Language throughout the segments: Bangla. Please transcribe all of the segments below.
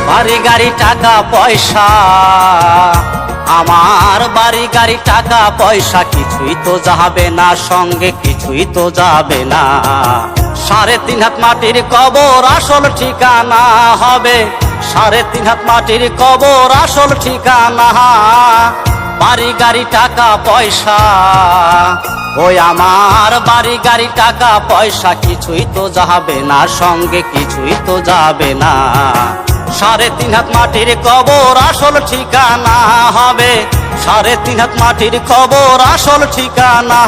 বাড়ি গাড়ি টাকা পয়সা, আমার বাড়ি গাড়ি টাকা পয়সা কিছুই তো যাবে না, সঙ্গে কিছুই তো যাবে না। 3.5 হাত মাটির কবর আসল ঠিকানা হবে, 3.5 হাত মাটির কবর আসল ঠিকানা। বাড়ি গাড়ি টাকা পয়সা, ওই আমার বাড়ি গাড়ি টাকা পয়সা কিছুই তো যাবে না, সঙ্গে কিছুই তো যাবে না। 3.5 হাত মাটির কবর আসল ঠিকানা হবে, 3.5 হাত মাটির কবর আসল ঠিকানা।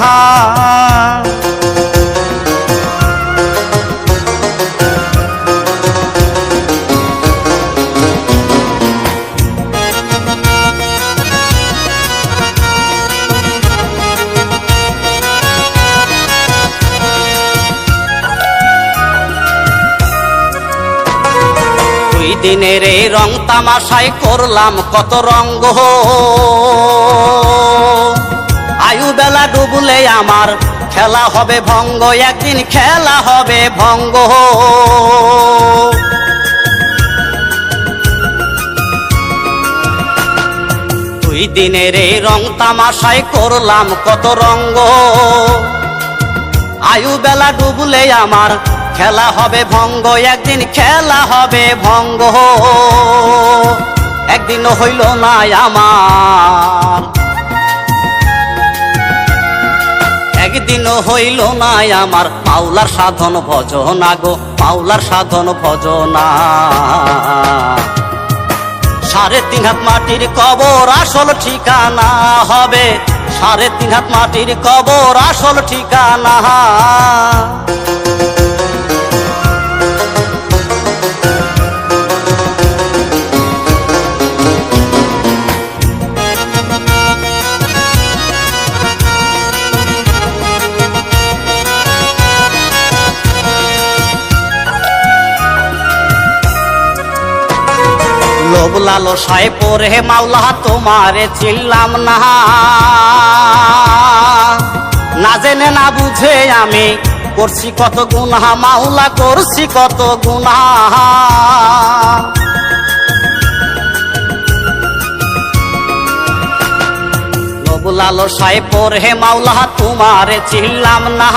দিনের এই রং তামাশায় করলাম কত রঙ্গ, আয়ু বেলা ডুবলে আমার খেলা হবে ভঙ্গ, একদিন খেলা হবে ভঙ্গ। দুই দিনের এই রং তামাশায় করলাম কত রঙ্গ, আয়ু বেলা ডুবলে আমার খেলা হবে ভঙ্গ, একদিন খেলা হবে ভঙ্গ। একদিনও হইল না আমার, একদিনও হইল না আমার মাওলার সাধন ভজনা গো, মাওলার সাধন ভজনা। 3.5 হাত মাটির কবর আসল ঠিকানা হবে, 3.5 হাত মাটির কবর আসল ঠিকানা। লোভ লালসায় পড়ে মাওলা তোমারে চিনলাম না, না জেনে না বুঝে আমি করছি কত গুনাহ, মাওলা করছি কত গুনাহ। লোভ লালসায় পড়ে মাওলা তোমারে চিনলাম না,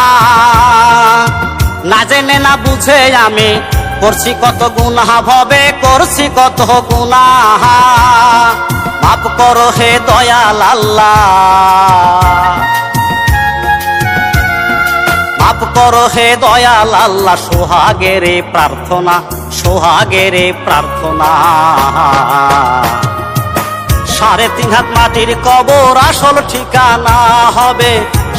না জেনে না বুঝে আমি করছি কত গুনাহ, ভবে করছি কত গুনাহ। মাফ করো হে দয়াল আল্লাহ, মাফ করো হে দয়াল আল্লাহ। সোহাগের প্রার্থনা, সোহাগের প্রার্থনা। 3.5 হাত মাটির কবর আসল ঠিকানা হবে,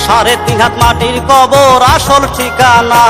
3.5 হাত মাটির কবর আসল ঠিকানা।